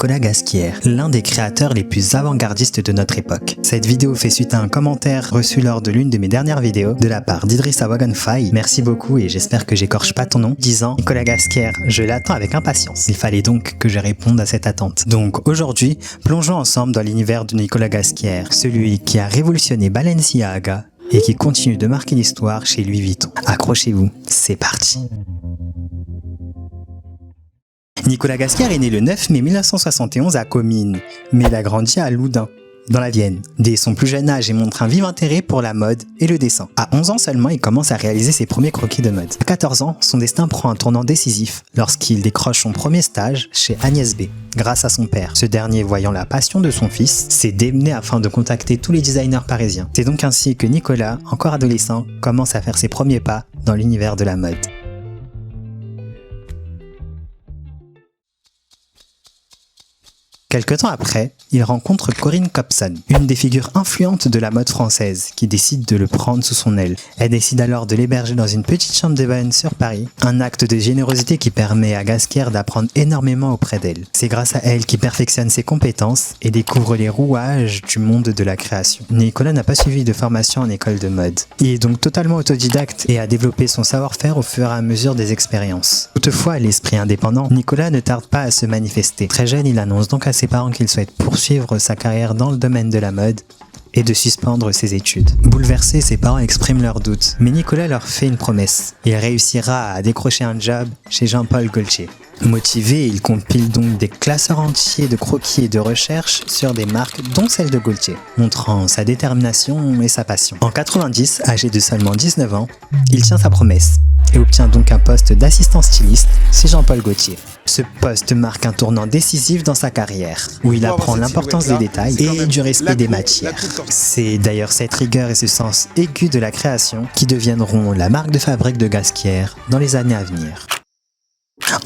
Nicolas Ghasquière, l'un des créateurs les plus avant-gardistes de notre époque. Cette vidéo fait suite à un commentaire reçu lors de l'une de mes dernières vidéos de la part d'Idrissa Waganfay. Merci beaucoup et j'espère que j'écorche pas ton nom, disant: Nicolas Ghasquière, je l'attends avec impatience. Il fallait donc que je réponde à cette attente. Donc aujourd'hui, plongeons ensemble dans l'univers de Nicolas Ghasquière, celui qui a révolutionné Balenciaga et qui continue de marquer l'histoire chez Louis Vuitton. Accrochez-vous, c'est parti. Nicolas Ghasquière est né le 9 mai 1971 à Comines, mais il a grandi à Loudun, dans la Vienne. Dès son plus jeune âge, il montre un vif intérêt pour la mode et le dessin. À 11 ans seulement, il commence à réaliser ses premiers croquis de mode. À 14 ans, son destin prend un tournant décisif lorsqu'il décroche son premier stage chez Agnès B, grâce à son père. Ce dernier, voyant la passion de son fils, s'est démené afin de contacter tous les designers parisiens. C'est donc ainsi que Nicolas, encore adolescent, commence à faire ses premiers pas dans l'univers de la mode. Quelque temps après, il rencontre Corinne Copson, une des figures influentes de la mode française, qui décide de le prendre sous son aile. Elle décide alors de l'héberger dans une petite chambre de bonne sur Paris, un acte de générosité qui permet à Ghasquière d'apprendre énormément auprès d'elle. C'est grâce à elle qu'il perfectionne ses compétences et découvre les rouages du monde de la création. Nicolas n'a pas suivi de formation en école de mode. Il est donc totalement autodidacte et a développé son savoir-faire au fur et à mesure des expériences. Toutefois, l'esprit indépendant, Nicolas ne tarde pas à se manifester. Très jeune, il annonce donc à ses parents qu'il souhaite poursuivre sa carrière dans le domaine de la mode et de suspendre ses études. Bouleversés, ses parents expriment leurs doutes, mais Nicolas leur fait une promesse. Il réussira à décrocher un job chez Jean-Paul Gaultier. Motivé, il compile donc des classeurs entiers de croquis et de recherches sur des marques dont celle de Gaultier, montrant sa détermination et sa passion. En 90, âgé de seulement 19 ans, il tient sa promesse et obtient donc un poste d'assistant styliste chez Jean-Paul Gaultier. Ce poste marque un tournant décisif dans sa carrière, où il apprend l'importance des détails et du respect des matières. C'est d'ailleurs cette rigueur et ce sens aigu de la création qui deviendront la marque de fabrique de Ghasquière dans les années à venir.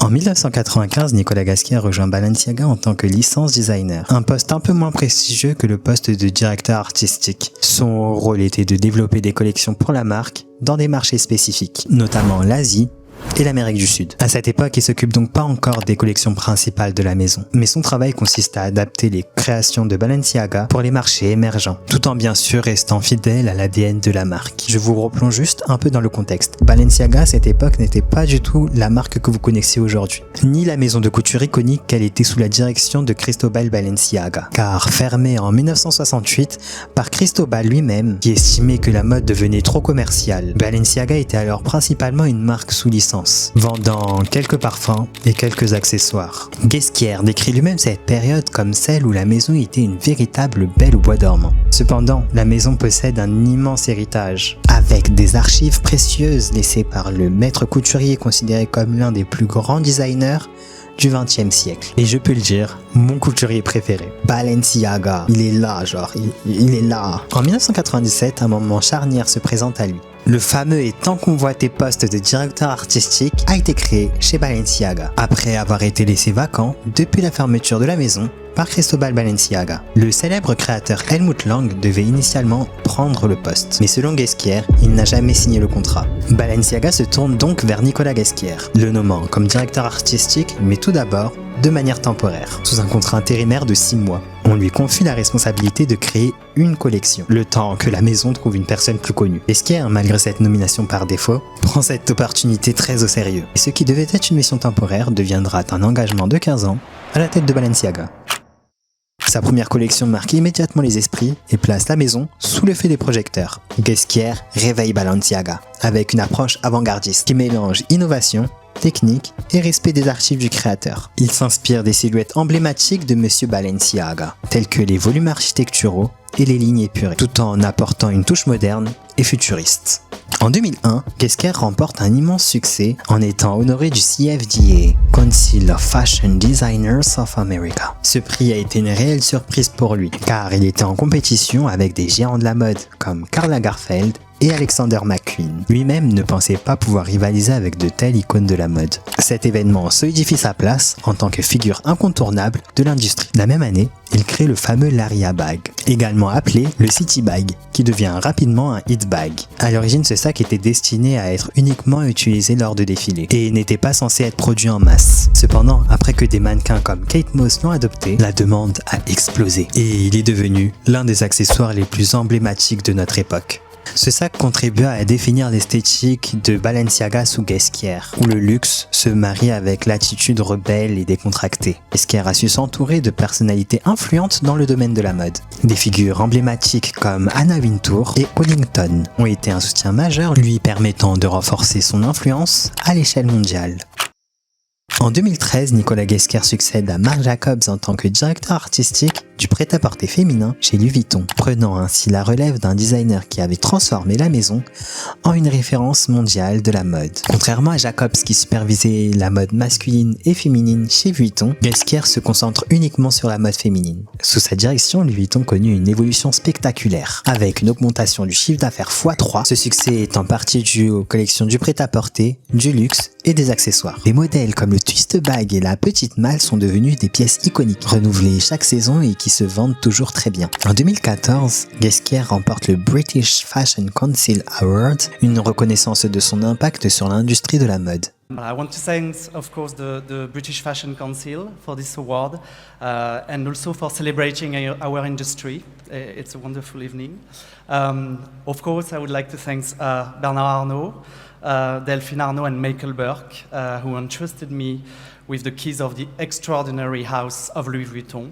En 1995, Nicolas Ghasquière rejoint Balenciaga en tant que licence designer, un poste un peu moins prestigieux que le poste de directeur artistique. Son rôle était de développer des collections pour la marque dans des marchés spécifiques, notamment l'Asie et l'Amérique du Sud. À cette époque, il s'occupe donc pas encore des collections principales de la maison, mais son travail consiste à adapter les créations de Balenciaga pour les marchés émergents, tout en bien sûr restant fidèle à l'ADN de la marque. Je vous replonge juste un peu dans le contexte. Balenciaga à cette époque n'était pas du tout la marque que vous connaissez aujourd'hui, ni la maison de couture iconique qu'elle était sous la direction de Cristobal Balenciaga, car fermée en 1968 par Cristobal lui-même, qui estimait que la mode devenait trop commerciale. Balenciaga était alors principalement une marque sous licence, vendant quelques parfums et quelques accessoires. Ghasquière décrit lui-même cette période comme celle où la maison était une véritable belle au bois dormant. Cependant, la maison possède un immense héritage, avec des archives précieuses laissées par le maître couturier considéré comme l'un des plus grands designers du XXe siècle. Et je peux le dire, mon couturier préféré, Balenciaga. Il est là, il est là. En 1997, un moment charnière se présente à lui. Le fameux et tant convoité poste de directeur artistique a été créé chez Balenciaga, après avoir été laissé vacant depuis la fermeture de la maison par Cristobal Balenciaga. Le célèbre créateur Helmut Lang devait initialement prendre le poste, mais selon Ghasquière, il n'a jamais signé le contrat. Balenciaga se tourne donc vers Nicolas Ghasquière, le nommant comme directeur artistique, mais tout d'abord de manière temporaire, sous un contrat intérimaire de 6 mois. On lui confie la responsabilité de créer une collection, le temps que la maison trouve une personne plus connue. Ghasquière, malgré cette nomination par défaut, prend cette opportunité très au sérieux. Et ce qui devait être une mission temporaire deviendra un engagement de 15 ans à la tête de Balenciaga. Sa première collection marque immédiatement les esprits et place la maison sous le feu des projecteurs. Ghasquière réveille Balenciaga avec une approche avant-gardiste qui mélange innovation, technique et respect des archives du créateur. Il s'inspire des silhouettes emblématiques de Monsieur Balenciaga, telles que les volumes architecturaux et les lignes épurées, tout en apportant une touche moderne et futuriste. En 2001, Ghasquière remporte un immense succès en étant honoré du CFDA, Council of Fashion Designers of America. Ce prix a été une réelle surprise pour lui, car il était en compétition avec des géants de la mode comme Karl Lagerfeld et Alexander McQueen. Lui-même ne pensait pas pouvoir rivaliser avec de telles icônes de la mode. Cet événement solidifie sa place en tant que figure incontournable de l'industrie. La même année, il crée le fameux Lariat Bag, également appelé le City Bag, qui devient rapidement un hit bag. À l'origine, ce sac était destiné à être uniquement utilisé lors de défilés et n'était pas censé être produit en masse. Cependant, après que des mannequins comme Kate Moss l'ont adopté, la demande a explosé et il est devenu l'un des accessoires les plus emblématiques de notre époque. Ce sac contribua à définir l'esthétique de Balenciaga sous Guesquière, où le luxe se marie avec l'attitude rebelle et décontractée. Guesquière a su s'entourer de personnalités influentes dans le domaine de la mode. Des figures emblématiques comme Anna Wintour et Wellington ont été un soutien majeur lui permettant de renforcer son influence à l'échelle mondiale. En 2013, Nicolas Guesquière succède à Marc Jacobs en tant que directeur artistique du prêt-à-porter féminin chez Louis Vuitton, prenant ainsi la relève d'un designer qui avait transformé la maison en une référence mondiale de la mode. Contrairement à Jacobs qui supervisait la mode masculine et féminine chez Vuitton, Guesquière se concentre uniquement sur la mode féminine. Sous sa direction, Louis Vuitton connut une évolution spectaculaire, avec une augmentation du chiffre d'affaires x3. Ce succès est en partie dû aux collections du prêt-à-porter, du luxe et des accessoires. Des modèles comme le twist bag et la petite malle sont devenus des pièces iconiques, renouvelées chaque saison et qui se vendent toujours très bien. En 2014, Guesquière remporte le British Fashion Council Award, une reconnaissance de son impact sur l'industrie de la mode. I want to thank, of course, the British Fashion Council for this award and also for celebrating our industry. It's a wonderful evening. Of course, I would like to thank Bernard Arnault, Delphine Arnault and Michael Burke, who entrusted me with the keys of the extraordinary house of Louis Vuitton.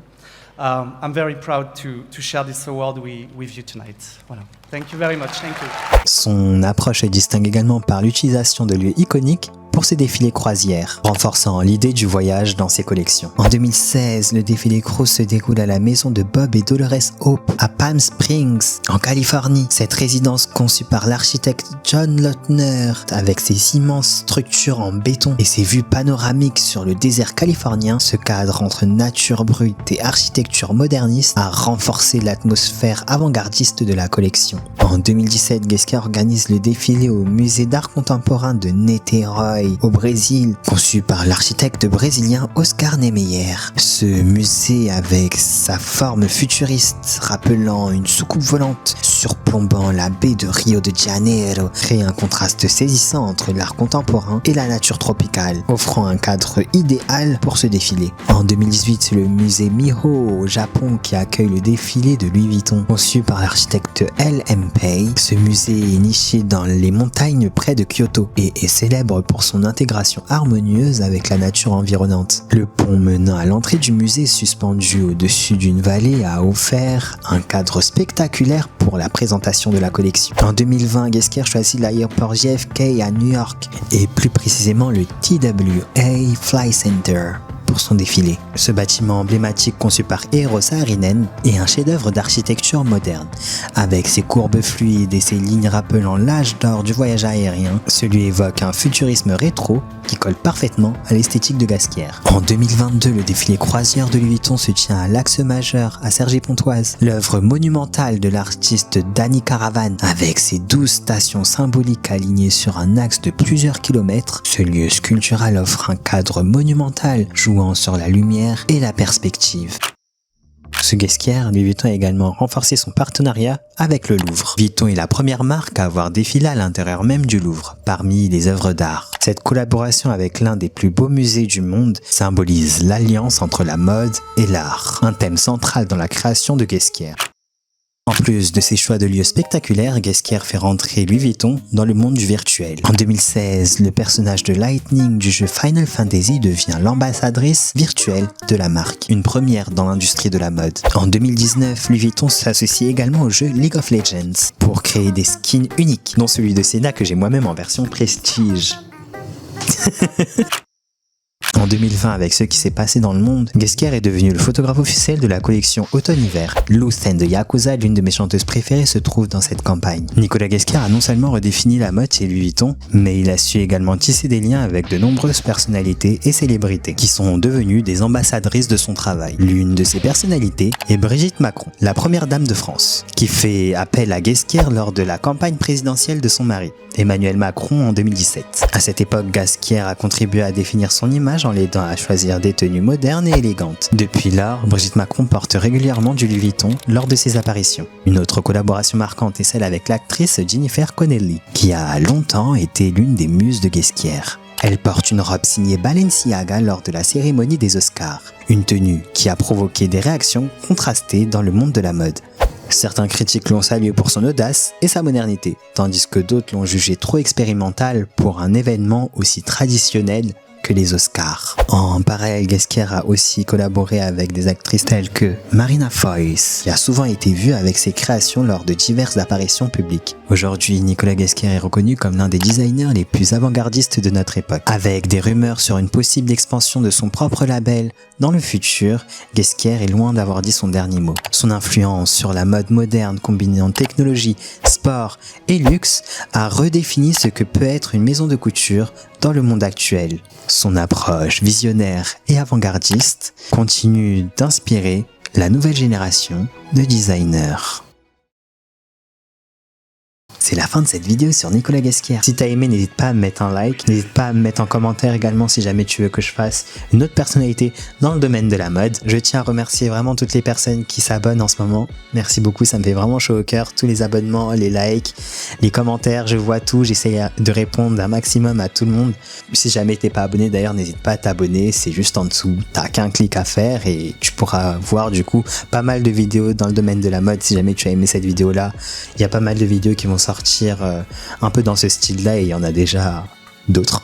I'm very proud to share this award with you tonight. Voilà. Thank you very much. Thank you. Son approche se distingue également par l'utilisation de lieux iconiques pour ses défilés croisières, renforçant l'idée du voyage dans ses collections. En 2016, le défilé Cruise se déroule à la maison de Bob et Dolores Hope à Palm Springs, en Californie. Cette résidence conçue par l'architecte John Lautner, avec ses immenses structures en béton et ses vues panoramiques sur le désert californien, ce cadre entre nature brute et architecture moderniste a renforcé l'atmosphère avant-gardiste de la collection. En 2017, Guesquière organise le défilé au musée d'art contemporain de Niterói, au Brésil, conçu par l'architecte brésilien Oscar Niemeyer. Ce musée, avec sa forme futuriste rappelant une soucoupe volante surplombant la baie de Rio de Janeiro, crée un contraste saisissant entre l'art contemporain et la nature tropicale, offrant un cadre idéal pour ce défilé. En 2018, c'est le musée Miho au Japon qui accueille le défilé de Louis Vuitton, conçu par l'architecte L.M. Pei. Ce musée est niché dans les montagnes près de Kyoto et est célèbre pour son intégration harmonieuse avec la nature environnante. Le pont menant à l'entrée du musée, suspendu au-dessus d'une vallée, a offert un cadre spectaculaire pour la présentation de la collection. En 2020, Guesquière choisit l'aéroport JFK à New York et plus précisément le TWA Fly Center pour son défilé. Ce bâtiment emblématique conçu par Eero Saarinen est un chef-d'œuvre d'architecture moderne. Avec ses courbes fluides et ses lignes rappelant l'âge d'or du voyage aérien, celui évoque un futurisme rétro qui colle parfaitement à l'esthétique de Guesquière. En 2022, le défilé croisière de Louis Vuitton se tient à l'Axe Majeur à Cergy-Pontoise, l'œuvre monumentale de l'artiste Danny Caravan. Avec ses 12 stations symboliques alignées sur un axe de plusieurs kilomètres, ce lieu sculptural offre un cadre monumental jouant sur la lumière et la perspective. Ce Guesquière, Louis Vuitton a également renforcé son partenariat avec le Louvre. Vuitton est la première marque à avoir défilé à l'intérieur même du Louvre, parmi les œuvres d'art. Cette collaboration avec l'un des plus beaux musées du monde symbolise l'alliance entre la mode et l'art, un thème central dans la création de Guesquière. En plus de ses choix de lieux spectaculaires, Guesquière fait rentrer Louis Vuitton dans le monde du virtuel. En 2016, le personnage de Lightning du jeu Final Fantasy devient l'ambassadrice virtuelle de la marque, une première dans l'industrie de la mode. En 2019, Louis Vuitton s'associe également au jeu League of Legends pour créer des skins uniques, dont celui de Senna que j'ai moi-même en version prestige. En En 2020, avec ce qui s'est passé dans le monde, Ghesquière est devenu le photographe officiel de la collection Automne-Hiver. Lou Thène de Yakuza, l'une de mes chanteuses préférées, se trouve dans cette campagne. Nicolas Ghesquière a non seulement redéfini la mode chez Louis Vuitton, mais il a su également tisser des liens avec de nombreuses personnalités et célébrités qui sont devenues des ambassadrices de son travail. L'une de ces personnalités est Brigitte Macron, la première dame de France, qui fait appel à Ghesquière lors de la campagne présidentielle de son mari, Emmanuel Macron, en 2017. À cette époque, Ghesquière a contribué à définir son image en l'aidant à choisir des tenues modernes et élégantes. Depuis lors, Brigitte Macron porte régulièrement du Louis Vuitton lors de ses apparitions. Une autre collaboration marquante est celle avec l'actrice Jennifer Connelly, qui a longtemps été l'une des muses de Ghesquière. Elle porte une robe signée Balenciaga lors de la cérémonie des Oscars, une tenue qui a provoqué des réactions contrastées dans le monde de la mode. Certains critiques l'ont salué pour son audace et sa modernité, tandis que d'autres l'ont jugé trop expérimental pour un événement aussi traditionnel que les Oscars. En parallèle, Ghesquière a aussi collaboré avec des actrices telles que Marina Foïs, qui a souvent été vue avec ses créations lors de diverses apparitions publiques. Aujourd'hui, Nicolas Ghesquière est reconnu comme l'un des designers les plus avant-gardistes de notre époque. Avec des rumeurs sur une possible expansion de son propre label dans le futur, Ghesquière est loin d'avoir dit son dernier mot. Son influence sur la mode moderne combinant technologie, sport et luxe a redéfini ce que peut être une maison de couture dans le monde actuel. Son approche visionnaire et avant-gardiste continue d'inspirer la nouvelle génération de designers. C'est la fin de cette vidéo sur Nicolas Ghesquière. Si t'as aimé, n'hésite pas à me mettre un like, n'hésite pas à me mettre en commentaire également si jamais tu veux que je fasse une autre personnalité dans le domaine de la mode. Je tiens à remercier vraiment toutes les personnes qui s'abonnent en ce moment. Merci beaucoup, ça me fait vraiment chaud au cœur. Tous les abonnements, les likes, les commentaires, je vois tout. J'essaie de répondre un maximum à tout le monde. Si jamais t'es pas abonné d'ailleurs, n'hésite pas à t'abonner, c'est juste en dessous. T'as qu'un clic à faire et tu pourras voir du coup pas mal de vidéos dans le domaine de la mode. Si jamais tu as aimé cette vidéo là, il y a pas mal de vidéos qui vont sortir un peu dans ce style-là et il y en a déjà d'autres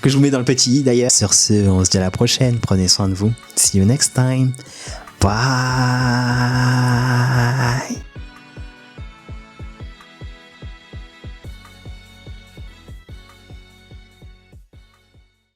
que je vous mets dans le petit i d'ailleurs. Sur ce, on se dit à la prochaine, prenez soin de vous. See you next time. Bye.